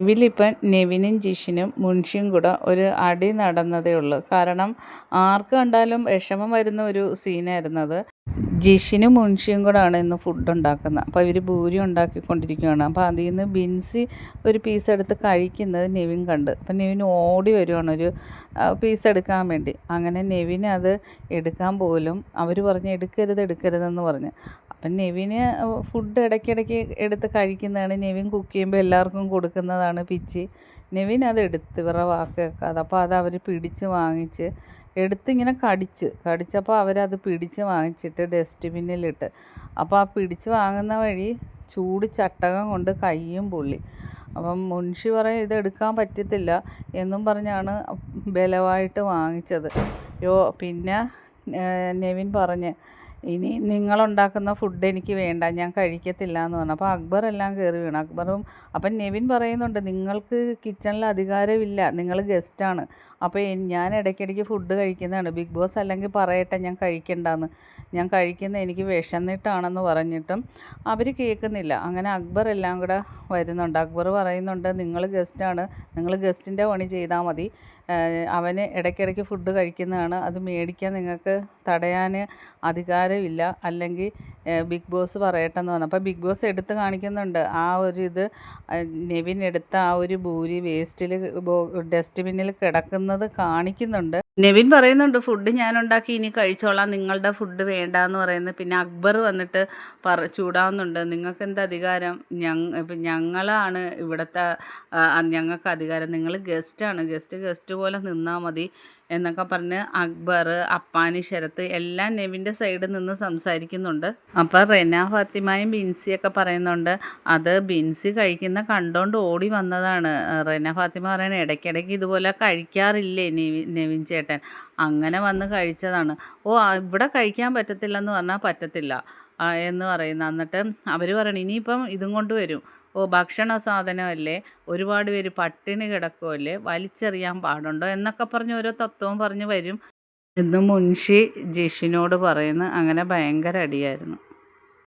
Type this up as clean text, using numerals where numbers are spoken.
ഇതിലിപ്പം നെവിനും ജിഷിനും മുൻഷിയും കൂടെ ഒരു അടി നടന്നതേ ഉള്ളൂ. കാരണം ആർക്ക് കണ്ടാലും വിഷമം വരുന്ന ഒരു സീനായിരുന്നു അത്. ജിഷിനും മുൻഷിയും കൂടാണ് ഇന്ന് ഫുഡ് ഉണ്ടാക്കുന്നത്. അപ്പോൾ ഇവർ ഭൂരി ഉണ്ടാക്കിക്കൊണ്ടിരിക്കുകയാണ്. അപ്പോൾ അതിൽ നിന്ന് ബിൻസി ഒരു പീസ് എടുത്ത് കഴിക്കുന്നത് നെവിൻ കണ്ട്. അപ്പം നെവിൻ ഓടി വരുവാണ് ഒരു പീസ് എടുക്കാൻ വേണ്ടി. അങ്ങനെ നെവിൻ അത് എടുക്കാൻ പോലും അവർ പറഞ്ഞ് എടുക്കരുതെന്ന് പറഞ്ഞ്. അപ്പം നെവിന് ഫുഡ് ഇടയ്ക്കിടയ്ക്ക് എടുത്ത് കഴിക്കുന്നതാണ്. നെവിൻ കുക്ക് ചെയ്യുമ്പോൾ എല്ലാവർക്കും കൊടുക്കുന്നതാണ് പിച്ചി. നെവിൻ അത് എടുത്ത് ഇവരുടെ വാക്ക് കേൾക്കാതെ. അപ്പോൾ അത് അവർ പിടിച്ച് വാങ്ങിച്ച് എടുത്തിങ്ങനെ കടിച്ചപ്പോൾ അവരത് പിടിച്ച് വാങ്ങിച്ചിട്ട് ഡസ്റ്റ്ബിന്നിലിട്ട്. അപ്പോൾ ആ പിടിച്ച് വാങ്ങുന്ന വഴി ചൂട് ചട്ടകം കൊണ്ട് കയ്യും പൊള്ളി. അപ്പം മുൻഷി പറയും ഇതെടുക്കാൻ പറ്റത്തില്ല എന്നും പറഞ്ഞാണ് ബലമായിട്ട് വാങ്ങിച്ചത്. പിന്നെ നെവിൻ പറഞ്ഞ് ഇനി നിങ്ങളുണ്ടാക്കുന്ന ഫുഡ് എനിക്ക് വേണ്ട, ഞാൻ കഴിക്കത്തില്ല എന്ന് പറഞ്ഞു. അപ്പോൾ അക്ബർ എല്ലാം കയറി വീണു. അപ്പം നെവിൻ പറയുന്നുണ്ട് നിങ്ങൾക്ക് കിച്ചണിൽ അധികാരമില്ല, നിങ്ങൾ ഗസ്റ്റാണ്. അപ്പോൾ ഞാൻ ഇടയ്ക്കിടയ്ക്ക് ഫുഡ് കഴിക്കുന്നതാണ്, ബിഗ് ബോസ് അല്ലെങ്കിൽ പറയട്ടെ ഞാൻ കഴിക്കണ്ടെന്ന്, ഞാൻ കഴിക്കുന്ന എനിക്ക് വിശന്നിട്ടാണെന്ന് പറഞ്ഞിട്ടും അവർ കേൾക്കുന്നില്ല. അങ്ങനെ അക്ബർ എല്ലാം കൂടെ വരുന്നുണ്ട്. അക്ബർ പറയുന്നുണ്ട് നിങ്ങൾ ഗസ്റ്റാണ്, നിങ്ങൾ ഗസ്റ്റിൻ്റെ പണി ചെയ്താൽ മതി, അവന് ഇടയ്ക്കിടയ്ക്ക് ഫുഡ് കഴിക്കുന്നതാണ്, അത് മേടിക്കാൻ നിങ്ങൾക്ക് തടയാൻ അധികാരമില്ല, അല്ലെങ്കിൽ ബിഗ് ബോസ് പറയട്ടെന്ന് പറഞ്ഞു. അപ്പോൾ ബിഗ് ബോസ് എടുത്ത് കാണിക്കുന്നുണ്ട് ആ ഒരു ഇത്, നെവിൻ എടുത്ത ആ ഒരു ഭൂരി വേസ്റ്റിൽ ഡസ്റ്റ്ബിന്നിൽ കിടക്കുന്നത് കാണിക്കുന്നുണ്ട്. നെവിൻ പറയുന്നുണ്ട് ഫുഡ് ഞാൻ ഉണ്ടാക്കി ഇനി കഴിച്ചോളാം, നിങ്ങളുടെ ഫുഡ് വേണ്ടാന്ന് പറയുന്നത്. പിന്നെ അക്ബർ വന്നിട്ട് ചൂടാവുന്നുണ്ട്, നിങ്ങൾക്ക് എന്താ അധികാരം, ഞങ്ങളാണ് ഇവിടുത്തെ, ഞങ്ങൾക്ക് അധികാരം, നിങ്ങൾ ഗസ്റ്റാണ്, ഗസ്റ്റ് പോലെ നിന്നാൽ മതി എന്നൊക്കെ പറഞ്ഞ് അക്ബർ, അപ്പാനി, ശരത്ത് എല്ലാം നെവിൻ്റെ സൈഡിൽ നിന്ന് സംസാരിക്കുന്നുണ്ട്. അപ്പോൾ റെന ഫാത്തിമയും ബിൻസിയൊക്കെ പറയുന്നുണ്ട് അത് ബിൻസി കഴിക്കുന്ന കണ്ടോണ്ട് ഓടി വന്നതാണ്. റെന ഫാത്തിമ പറയണ ഇടയ്ക്കിടയ്ക്ക് ഇതുപോലെ കഴിക്കാറില്ലേ നെവിൻ ചേട്ടൻ, അങ്ങനെ വന്ന് കഴിച്ചതാണ്. ഇവിടെ കഴിക്കാൻ പറ്റത്തില്ലെന്ന് പറഞ്ഞാൽ പറ്റത്തില്ല എന്ന് പറയുന്നു. എന്നിട്ട് അവർ പറയണം ഇനിയിപ്പം ഇതും കൊണ്ട് വരും, ഭക്ഷണ സാധനമല്ലേ, ഒരുപാട് പേര് പട്ടിണി കിടക്കുമല്ലേ, വലിച്ചെറിയാൻ പാടുണ്ടോ എന്നൊക്കെ പറഞ്ഞ് ഓരോ തത്വവും പറഞ്ഞ് വരും എന്ന് മുൻഷി ജിഷിനോട് പറയുന്നു. അങ്ങനെ ഭയങ്കര അടിയായിരുന്നു.